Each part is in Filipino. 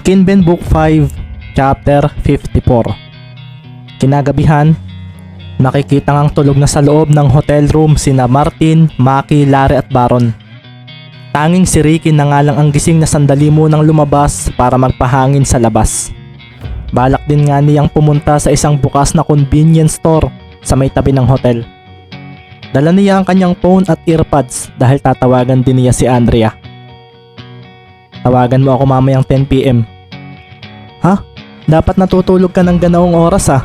Kinben Book 5, Chapter 54. Kinagabihan, nakikita ngang tulog na sa loob ng hotel room sina Martin, Maki, Larry at Baron. Tanging si Ricky na nga lang ang gising na sandali munang lumabas para magpahangin sa labas. Balak din nga niyang pumunta sa isang bukas na convenience store sa may tabi ng hotel. Dala niya ang kanyang phone at earpods dahil tatawagan din niya si Andrea. Tawagan mo ako mamayang 10 PM. Ha? Dapat natutulog ka ng ganaong oras ah.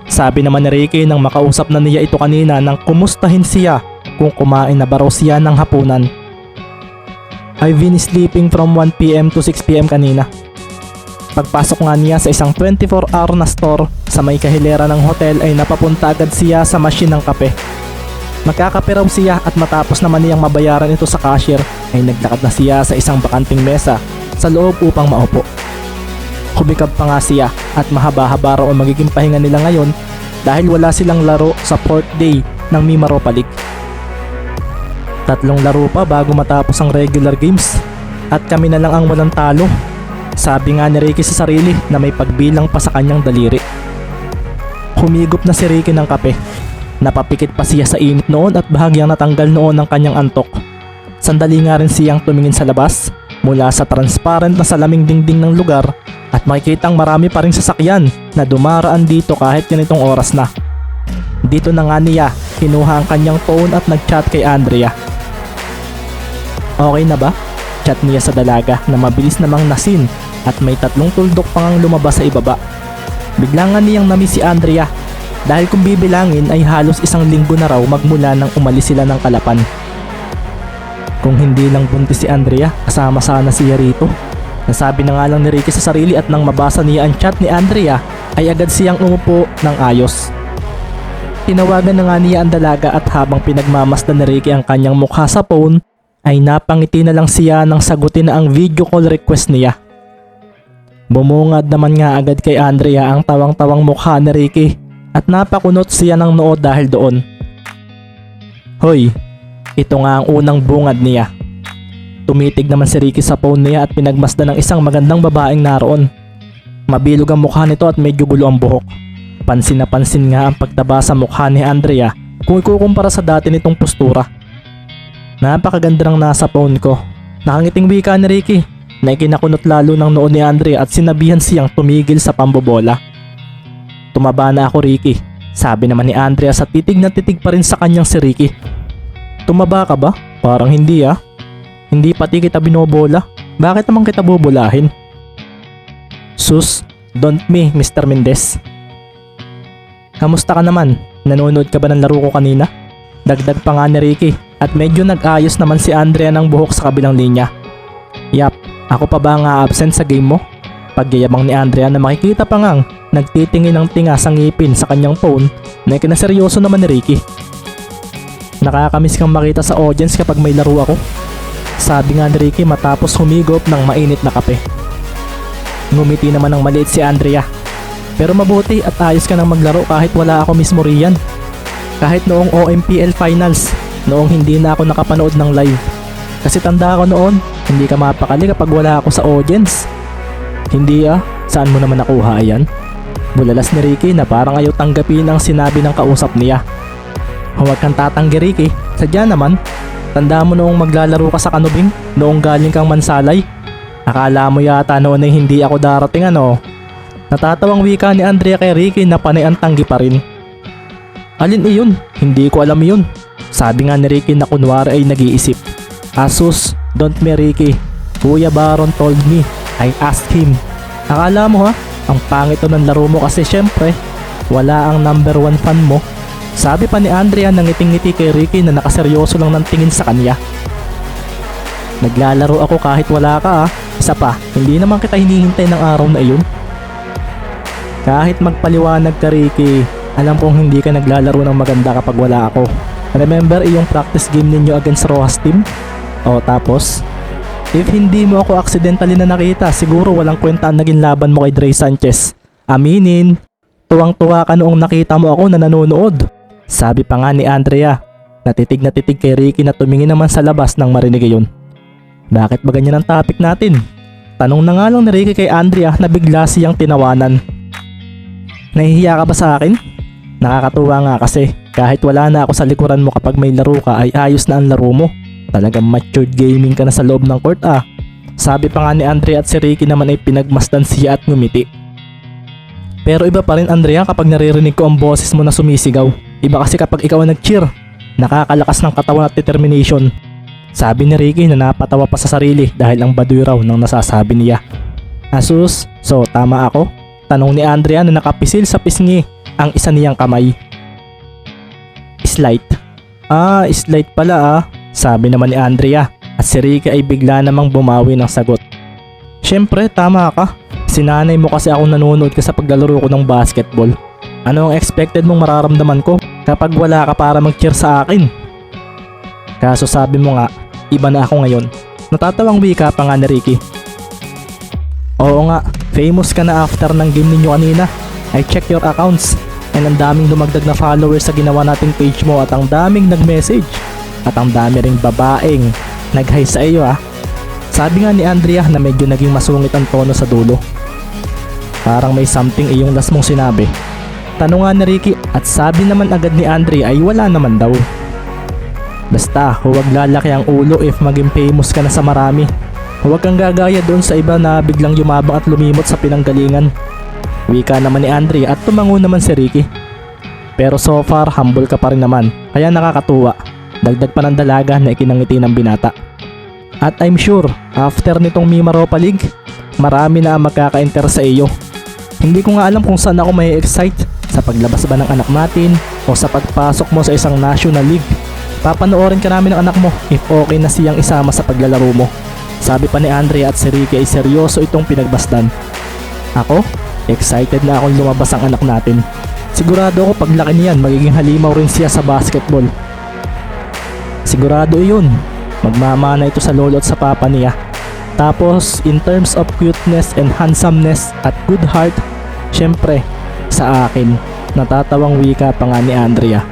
Sabi naman ni Ricky nang makausap na niya ito kanina nang kumustahin siya kung kumain na ba raw siya ng hapunan. I've been sleeping from 1 PM to 6 PM kanina. Pagpasok nga niya sa isang 24-hour na store sa may kahilera ng hotel ay napapunta agad siya sa machine ng kape. Magkakape raw siya at matapos naman niyang mabayaran ito sa cashier ay naglakad na siya sa isang bakanting mesa sa loob upang maupo. Humikab pa nga siya at mahaba-haba raw ang magiging pahinga nila ngayon dahil wala silang laro sa 4th day ng Mimaropa League. 3 laro pa bago matapos ang regular games at kami na lang ang walang talo. Sabi nga ni Ricky sa sarili na may pagbilang pa sa kanyang daliri. Humigop na si Ricky ng kape. Napapikit pa siya sa init noon at bahagyang natanggal noon ang kanyang antok. Sandali nga rin siyang tumingin sa labas mula sa transparent na salaming dingding ng lugar at makikitang marami pa ring sasakyan na dumaraan dito kahit ganitong oras na. Dito na nga niya kinuha ang kanyang phone at nagchat kay Andrea. Okay na ba? Chat niya sa dalaga na mabilis namang nasin at may 3 tuldok pang ang lumabas sa ibaba. Bigla nga niyang namiss si Andrea dahil kung bibilangin ay halos 1 linggo na raw magmula nang umalis sila ng Kalapan. Kung hindi lang buntis si Andrea, kasama sana siya rito. Nasabi na nga lang ni Ricky sa sarili at nang mabasa niya ang chat ni Andrea ay agad siyang umupo ng ayos. Tinawagan na nga niya ang dalaga at habang pinagmamasdan ni Ricky ang kanyang mukha sa phone ay napangiti na lang siya nang sagutin na ang video call request niya. Bumungad naman nga agad kay Andrea ang tawang-tawang mukha ni Ricky at napakunot siya ng noo dahil doon. Hoy, ito nga ang unang bungad niya. Tumitig naman si Ricky sa phone niya at pinagmasdan ng isang magandang babaeng naroon. Mabilog ang mukha nito at medyo gulo ang buhok. Pansin na pansin nga ang pagtaba sa mukha ni Andrea kung ikukumpara sa dati nitong postura. Napakaganda ng nasa phone ko. Nakangiting wika ni Ricky na ikinakunot lalo ng noo ni Andrea at sinabihan siyang tumigil sa pambobola. Tumaba na ako Ricky, sabi naman ni Andrea sa titig na titig pa rin sa kanyang si Ricky. Tumaba ka ba? Parang hindi ah. Hindi pati kita binobola. Bakit naman kita bubulahin? Sus, don't me, Mr. Mendez. Kamusta ka naman? Nanonood ka ba ng laro ko kanina? Dagdag pa nga ni Ricky at medyo nag-ayos naman si Andrea ng buhok sa kabilang linya. Yap, ako pa ba nga absent sa game mo? Pagyayabang ni Andrea na makikita pa ngang nagtitingin ng tinga sa ngipin sa kanyang phone na ikinaseryoso naman ni Ricky. Nakakamiss kang makita sa audience kapag may laro ako. Sabi nga ni Ricky matapos humigop ng mainit na kape. Ngumiti naman ng maliit si Andrea. Pero mabuti at ayos ka nang maglaro kahit wala ako mismo riyan. Kahit noong OMPL Finals, noong hindi na ako nakapanood ng live. Kasi tanda ko noon, hindi ka mapakali kapag wala ako sa audience. Hindi ah, saan mo naman nakuha yan? Bulalas ni Ricky na parang ayaw tanggapin ang sinabi ng kausap niya. Huwag kang tatanggi Ricky, sadya naman. Tanda mo noong maglalaro ka sa kanubing, noong galing kang Mansalay. Akala mo yata noon ay hindi ako darating ano. Natatawang wika ni Andrea kay Ricky na panay ang tanggi pa rin. Alin iyon? Hindi ko alam yun. Sabi nga ni Ricky na kunwari ay nag-iisip. Asus, don't me Ricky. Kuya Baron told me. I asked him. Akala mo ha? Ang pangit to ng laro mo kasi syempre wala ang number 1 fan mo. Sabi pa ni Andrea nang ngiting-ngiti kay Ricky na nakaseryoso lang ng tingin sa kanya. Naglalaro ako kahit wala ka ah. Isa pa, hindi naman kita hinihintay ng araw na iyon. Kahit magpaliwanag ka Ricky, alam kong hindi ka naglalaro ng maganda kapag wala ako. Remember iyong practice game ninyo against Rojas team? O tapos, if hindi mo ako accidentally na nakita, siguro walang kwenta ang naging laban mo kay Dre Sanchez. Aminin, tuwang-tuwa ka noong nakita mo ako na nanonood. Sabi pa nga ni Andrea, na titig kay Ricky na tumingin naman sa labas nang marinig iyon. Bakit ba ganyan ang topic natin? Tanong na nga lang ni Ricky kay Andrea na bigla siyang tinawanan. Nahihiya ka ba sa akin? Nakakatuwa nga kasi kahit wala na ako sa likuran mo kapag may laro ka ay ayos na ang laro mo. Talagang matured gaming ka na sa loob ng court ah. Sabi pa nga ni Andrea at si Ricky naman ay pinagmasdan siya at ngumiti. Pero iba pa rin Andrea kapag naririnig ko ang boses mo na sumisigaw. Iba kasi kapag ikaw ang nag-cheer. Nakakalakas ng katawan at determination. Sabi ni Ricky na napatawa pa sa sarili dahil ang baduy raw ng nasasabi niya. Asus, so tama ako? Tanong ni Andrea na nakapisil sa pisngi ang isa niyang kamay. Slight. Slight pala ah. Sabi naman ni Andrea at si Ricky ay bigla namang bumawi ng sagot. Syempre tama ka. Sinanay mo kasi akong nanonood ka sa paglalaro ko ng basketball. Ano ang expected mong mararamdaman ko kapag wala ka para mag-cheer sa akin? Kaso sabi mo nga, iba na ako ngayon. Natatawang wika pa nga ni Ricky. Oo nga, famous ka na after ng game ninyo kanina. I check your accounts and ang daming dumagdag na followers sa ginawa nating page mo at ang daming nag-message. At ang dami ring babaeng nag-hi sa iyo ah. Sabi nga ni Andrea na medyo naging masungit ang tono sa dulo. Parang may something iyong last mong sinabi. Tanong nga ni Ricky at sabi naman agad ni Andrea ay wala naman daw. Basta huwag lalaki ang ulo if maging famous ka na sa marami. Huwag kang gagaya doon sa iba na biglang yumabang at lumimot sa pinanggalingan. Wika naman ni Andrea at tumango naman si Ricky. Pero so far humble ka pa rin naman kaya nakakatuwa. Dagdag pa ng dalaga na ikinangiti ng binata. At I'm sure after nitong Mima Ropa League marami na ang magkaka-enter sa iyo. Hindi ko nga alam kung saan ako may excite, sa paglabas ba ng anak natin o sa pagpasok mo sa isang national league. Papanoorin ka namin ng anak mo if okay na siyang isama sa paglalaro mo. Sabi pa ni Andrea at si Ricky ay seryoso itong pinagbasdan. Ako? Excited na akong lumabas ang anak natin. Sigurado ako paglaki niyan magiging halimaw rin siya sa basketball. Sigurado iyon. Magmamana ito sa lolo at sa papa niya. Tapos in terms of cuteness and handsomeness at good heart, syempre sa akin, natatawang wika pa nga ni Andrea.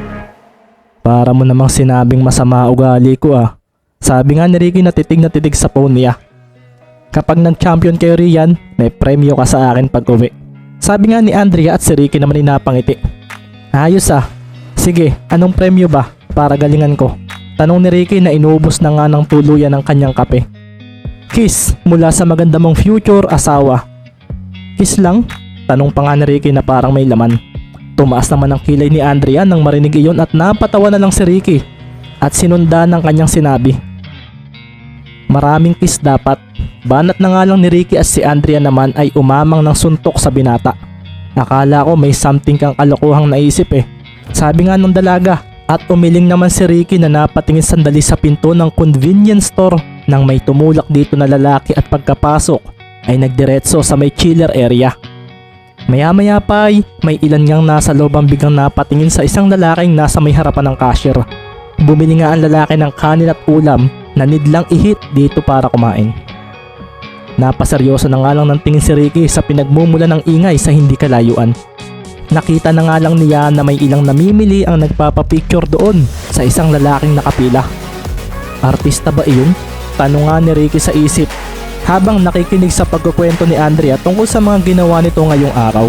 Para mo namang sinabing masama ugali ko ah. Sabi nga ni Ricky na titig sa phone niya. Kapag nag-champion kayo riyan, may premyo ka sa akin pag uwi. Sabi nga ni Andrea at si Ricky naman ay napangiti. Ayos ah. Sige, anong premyo ba para galingan ko? Tanong ni Ricky na inubos na nga ng tuluyan ng kanyang kape. Kiss mula sa maganda mong future asawa. Kiss lang? Tanong pa nga ni Ricky na parang may laman. Tumaas naman ang kilay ni Andrea nang marinig iyon at napatawa na lang si Ricky at sinundan ng kanyang sinabi. Maraming kiss dapat. Banat na nga lang ni Ricky at si Andrea naman ay umamang ng suntok sa binata. Akala ko may something kang kalokohang naisip eh. Sabi nga ng dalaga. At umiling naman si Ricky na napatingin sandali sa pinto ng convenience store nang may tumulak dito na lalaki at pagkapasok ay nagdiretso sa may chiller area. Maya-maya pa ay may ilan ngang nasa loob ang biglang napatingin sa isang lalaking nasa may harapan ng cashier. Bumili nga ang lalaki ng kanin at ulam na nidlang ihit dito para kumain. Napaseryoso na nga lang ng tingin si Ricky sa pinagmumula ng ingay sa hindi kalayuan. Nakita na nga lang niya na may ilang namimili ang nagpapapicture doon sa isang lalaking nakapila. Artista ba iyon? Tanong nga ni Ricky sa isip habang nakikinig sa pagkukwento ni Andrea tungkol sa mga ginawa nito ngayong araw.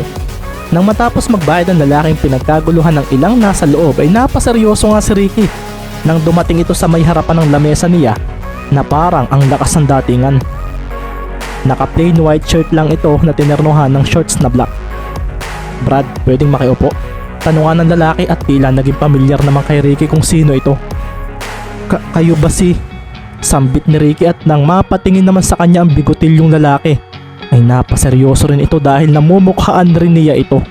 Nang matapos magbayad ang lalaking pinagkaguluhan ng ilang nasa loob ay napaseryoso nga si Ricky nang dumating ito sa may harapan ng lamesa niya na parang ang lakas ng datingan. Naka plain white shirt lang ito na tinernohan ng shorts na black. Brad, pwedeng makiupo? Tanungan ng lalaki at tila naging pamilyar naman kay Ricky kung sino ito. Kayo ba si... Sambit ni Ricky at nang mapatingin naman sa kanya ang bigotilyong lalaki ay napaseryoso rin ito dahil namumukhaan rin niya ito.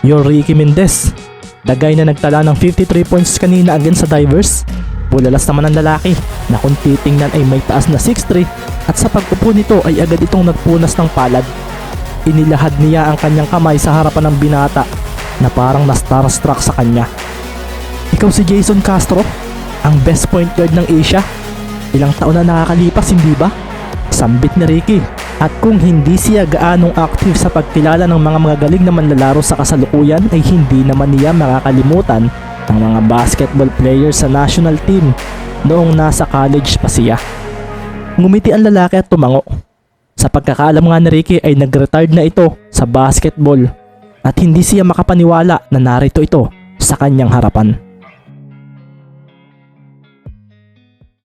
You're Ricky Mendez, the guy na nagtala ng 53 points kanina against sa Divers. Bulalas naman ang lalaki na kung titingnan ay may taas na 6'3" at sa pag-upo nito ay agad itong nagpunas ng palad. Inilahad niya ang kanyang kamay sa harapan ng binata na parang na-starstruck sa kanya. Ikaw si Jason Castro? Ang best point guard ng Asia? Ilang taon na nakakalipas, hindi ba? Sambit ni Ricky. At kung hindi siya gaanong active sa pagkilala ng mga magagaling na manlalaro sa kasalukuyan ay hindi naman niya makakalimutan ang mga basketball players sa national team noong nasa college pa siya. Ngumiti ang lalaki at tumango. Sa pagkakaalam nga ni Ricky ay nag-retired na ito sa basketball at hindi siya makapaniwala na narito ito sa kanyang harapan.